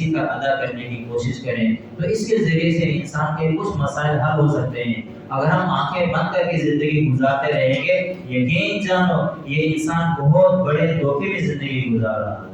سیکھ کر ادا کرنے کی کوشش کریں، تو اس کے ذریعے سے انسان کے کچھ مسائل حل ہو سکتے ہیں۔ اگر ہم آنکھیں بند کر کے زندگی گزارتے رہیں گے، یقین جانو یہ انسان بہت بڑے دھوکے میں زندگی گزار رہا ہے۔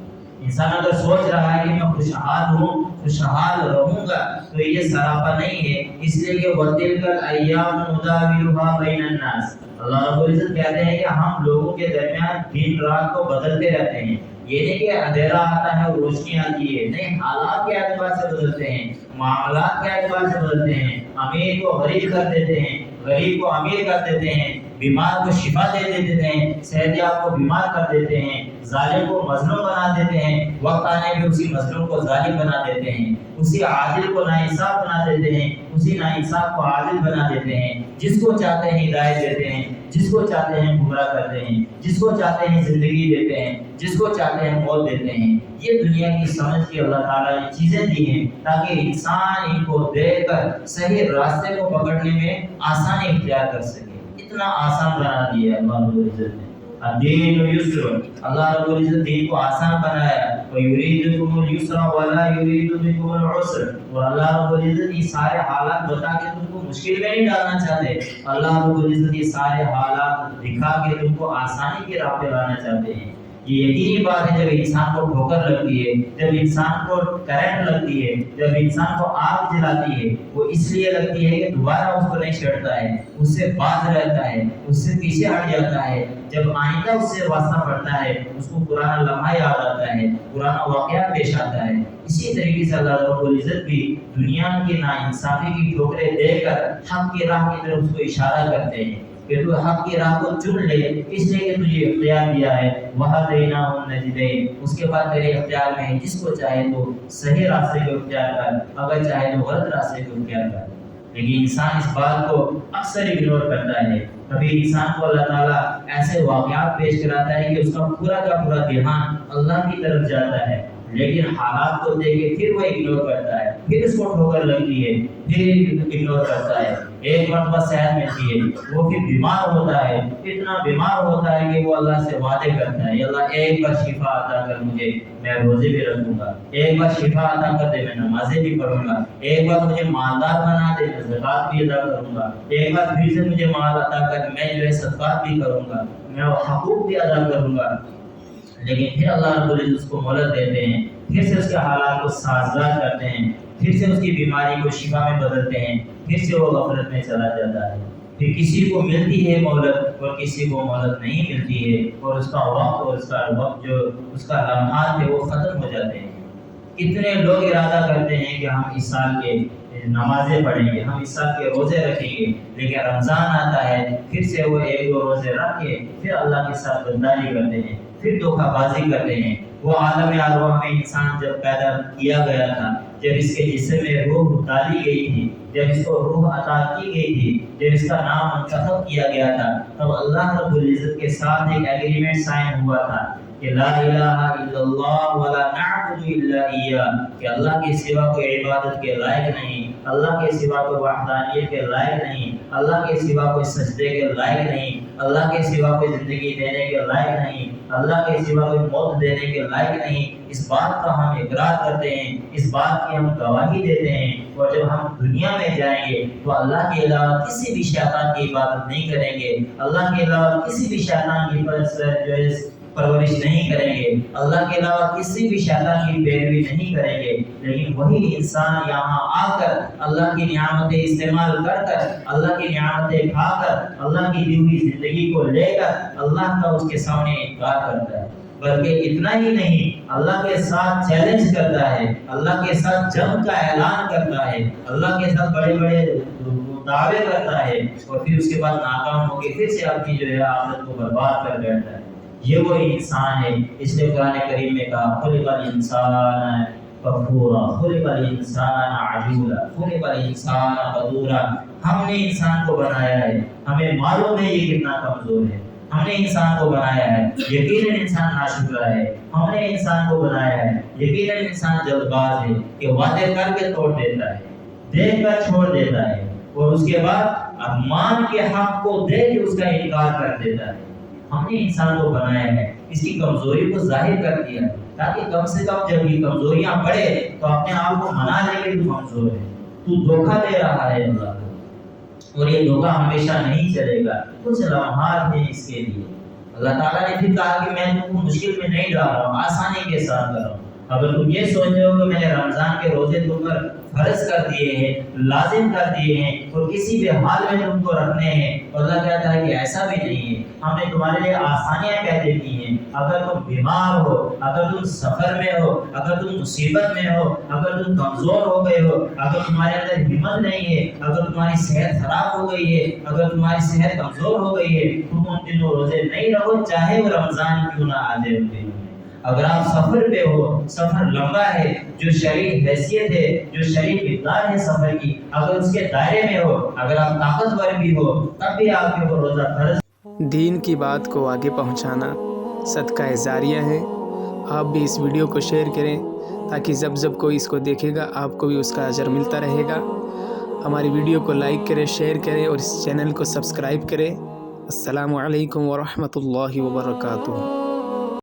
انسان اگر سوچ رہا ہے کہ میں خوشحال ہوں، خوشحال رہوں گا، تو یہ سراپا نہیں ہے، اس لیے کہ وَتِلْكَ الْأَيَّامُ نُدَاوِلُهَا بَيْنَ النَّاسِ۔ اللہ رب العزت کہتے ہیں کہ ہم لوگوں کے درمیان دن رات کو بدلتے رہتے ہیں۔ یہ نہیں کہ اندھیرا آتا ہے اور روشنی آتی ہے، نہیں، حالات کے اعتبار سے بدلتے ہیں، معاملات کے اعتبار سے بدلتے ہیں، امیر کو غریب کر دیتے ہیں، غریب کو امیر کر دیتے ہیں، بیمار کو شفا دے دیتے ہیں، صحت یاب کو بیمار کر دیتے ہیں، ظالم کو مظلوم بنا دیتے ہیں، وقت آنے پہ اسی مظلوم کو ظالم بنا دیتے ہیں، اسی عادل کو ناانصاف بنا دیتے ہیں، اسی ناانصاف کو عادل بنا دیتے ہیں، جس کو چاہتے ہیں ہدایت دیتے ہیں، جس کو چاہتے ہیں گمراہ کرتے ہیں، جس کو چاہتے ہیں زندگی دیتے ہیں، جس کو چاہتے ہیں موت دیتے ہیں۔ یہ دنیا کی سمجھ کے اللہ تعالیٰ نے چیزیں دی ہیں تاکہ انسان ان کو دیکھ کر صحیح راستے کو پکڑنے میں آسانی اختیار کر سکے۔ اتنا آسان بنا دیا ہے اللہ رب العزت نے۔ الدین یسر، اللہ رب العزت دین کو آسان بنایا، وَيُرِيدُكُمُ الْيُسْرَ وَلَا يُرِيدُ بِكُمُ الْعُسْرَ، اور اللہ رب العزت یہ سارے حالات بتا کے تم کو مشکل میں نہیں ڈالنا چاہتے، اللہ رب العزت یہ سارے حالات دکھا کے تم کو آسانی کے راہ پہ لانا چاہتے ہیں۔ یہ یقینی بات ہے، جب انسان کو ٹھوکر لگتی ہے، جب انسان کو کرنٹ لگتی ہے، جب انسان کو آگ جلاتی ہے، وہ اس لیے لگتی ہے کہ دوبارہ اس کو نہیں چھڑتا ہے، اس سے باز رہتا ہے، اس سے پیچھے ہٹ جاتا ہے۔ جب آئندہ اس سے واسطہ پڑتا ہے، اس کو پرانا لمحہ یاد آتا ہے، پرانا واقعہ پیش آتا ہے۔ اسی طریقے سے اللہ رب العزت بھی دنیا کی ناانصافی کی ٹھوکریں دے کر حق کی راہ کی طرف اس کو اشارہ کرتے ہیں کہ تو حق کی راہ کو چن لے، اس لیے کہ تجھے اختیار دیا ہے، وَهَدَيْنَاهُ النَّجْدَيْنِ، اس کے بعد تیرے اختیار میں ہے، جس کو چاہے تو صحیح راستے کو اختیار کر، اگر چاہے تو غلط راستے کو اختیار کر۔ لیکن انسان اس بات کو اکثر اگنور کرتا ہے۔ کبھی انسان کو اللہ تعالیٰ ایسے واقعات پیش کراتا ہے کہ اس کا پورا کا پورا دھیان اللہ کی طرف جاتا ہے، لیکن حالات کو دیکھ کے پھر وہ اگنور کرتا ہے، پھر اس کو ٹھوکر لگتی ہے، پھر اگنور کرتا ہے۔ ایک مرتبہ صحت ملتی ہے، وہ پھر بیمار ہوتا ہے، اتنا بیمار ہوتا ہے کہ وہ اللہ سے وعدے کرتا ہے، اللہ ایک بار شفا عطا کر مجھے، میں روزے بھی رکھوں گا، ایک بار شفا عطا کر دے، میں نمازیں بھی پڑھوں گا، ایک بار مجھے مالدار بنا دے، میں زکوٰۃ بھی ادا کروں گا، ایک بار پھر سے مجھے مال عطا کر، میں جو ہے صدقات بھی کروں گا، میں حقوق بھی ادا کروں گا۔ لیکن پھر اللہ رب العزت اس کو مہلت دیتے ہیں، پھر سے اس کے حالات کو سازگار کرتے ہیں، پھر سے اس کی بیماری کو شفا میں بدلتے ہیں، پھر سے وہ غفلت میں چلا جاتا ہے۔ پھر کسی کو ملتی ہے مہلت اور کسی کو مہلت نہیں ملتی ہے، اور اس کا وقت جو اس کا لمحات ہے وہ ختم ہو جاتے ہیں۔ کتنے لوگ ارادہ کرتے ہیں کہ ہم اس سال کے نمازیں پڑھیں گے، ہم اس سال کے روزے رکھیں گے، لیکن رمضان آتا ہے، پھر سے وہ ایک دو روزے رکھ کے پھر اللہ کے ساتھ غداری کرتے ہیں، پھر دھوکہ بازی کرتے ہیں۔ وہ عالم ارواح میں انسان جب پیدا کیا گیا تھا، جب اس کے جسم میں روح ڈالی گئی تھی، جب اس کو روح عطا کی گئی تھی، جب اس کا نام منتخب کیا گیا تھا، تب اللہ رب العزت کے ساتھ ایک ایگریمنٹ سائن ہوا تھا کہ لا الہ الا اللہ ولا نعبد الا ایاہ، کہ اللہ کے سوا کوئی عبادت کے لائق نہیں، اللہ کے سوا کوئی وحدانیت کے لائق نہیں، اللہ کے سوا کوئی سجدے کے لائق نہیں، اللہ کے سوا کوئی زندگی دینے کے لائق نہیں، اللہ کے سوا کوئی موت دینے کے لائق نہیں۔ اس بات کا ہم اقرار کرتے ہیں، اس بات کی ہم گواہی دیتے ہیں، اور جب ہم دنیا میں جائیں گے تو اللہ کے علاوہ کسی بھی شیطان کی عبادت نہیں کریں گے، اللہ کے علاوہ کسی بھی شیطان کی پرورش نہیں کریں گے، اللہ کے علاوہ کسی بھی شیطان کی پیروی نہیں کریں گے۔ لیکن وہی انسان یہاں آ کر اللہ کی نعمتیں استعمال کر کر، اللہ کی نعمتیں کھا کر، اللہ کی دی ہوئی زندگی کو لے کر اللہ کا اس کے سامنے انکار کرتا ہے، بلکہ اتنا ہی نہیں، اللہ کے ساتھ چیلنج کرتا ہے، اللہ کے ساتھ جنگ کا اعلان کرتا ہے، اللہ کے ساتھ بڑے بڑے دعوے کرتا ہے، اور پھر اس کے بعد ناکام ہو کے پھر سے اپنی جو ہے آخرت کو برباد کر بیٹھتا ہے۔ یہ وہ انسان ہے، اس لیے قرآن کریم میں کہا خلق الانسان کفورا، خلق الانسان عجولا، خلق الانسان قدورا، ہم نے انسان کو بنایا ہے، ہمیں معلوم ہے یہ کتنا کمزور ہے، ہم نے انسان کو بنایا ہے، یقیناً انسان ناشکرا ہے، ہم نے انسان کو بنایا ہے، یقیناً انسان جلد باز ہے کہ وعدے کر کے توڑ دیتا ہے، دیکھ کر چھوڑ دیتا ہے، اور اس کے بعد مان کے حق کو دے کے اس کا انکار کر دیتا ہے۔ ہم نے انسان کو بنایا ہے، اس کی کمزوری کو ظاہر کر دیا ہے، تاکہ کم سے کم جب یہ کمزوریاں بڑھے تو اپنے آپ کو منا لے کہ تو کمزور ہے، تو دھوکہ دے رہا ہے اللہ کو، اور یہ دھوکہ ہمیشہ نہیں چلے گا، کچھ لمحات ہیں اس کے لیے۔ اللہ تعالیٰ نے پھر کہا کہ میں تم کو مشکل میں نہیں ڈال رہا ہوں، آسانی کے ساتھ کر رہا ہوں۔ اگر تم یہ سوچ رہے ہو کہ میں نے رمضان کے روزے تم پر فرض کر دیے ہیں، لازم کر دیے ہیں اور کسی بھی حال میں تم کو رکھنے ہیں، تو اللہ کہتا ہے کہ ایسا بھی نہیں ہے، ہم نے تمہارے لیے آسانیاں پیدا کی ہیں۔ اگر تم بیمار ہو، اگر تم سفر میں ہو، اگر تم مصیبت میں ہو، اگر تم کمزور ہو گئے ہو، اگر تمہارے اندر ہمت نہیں ہے، اگر تمہاری صحت خراب ہو گئی ہے، اگر تمہاری صحت کمزور ہو گئی ہے، تم ان دنوں روزے نہیں رکھو، چاہے وہ رمضان کیوں نہ آ جائے ان دنوں میں۔ اگر آپ سفر پہ ہو، سفر لمبا ہے، جو شرعی حیثیت ہے، جو شرعی مقدار ہے سفر کی، اگر اس کے دائرے میں ہو، اگر آپ طاقتور بھی ہو، تب بھی آپ کے اوپر روزہ فرض۔ دین کی بات کو آگے پہنچانا صدقہ جاریہ ہے۔ آپ بھی اس ویڈیو کو شیئر کریں تاکہ جب کوئی اس کو دیکھے گا آپ کو بھی اس کا اجر ملتا رہے گا۔ ہماری ویڈیو کو لائک کریں، شیئر کریں اور اس چینل کو سبسکرائب کریں۔ السلام علیکم ورحمۃ اللہ وبرکاتہ۔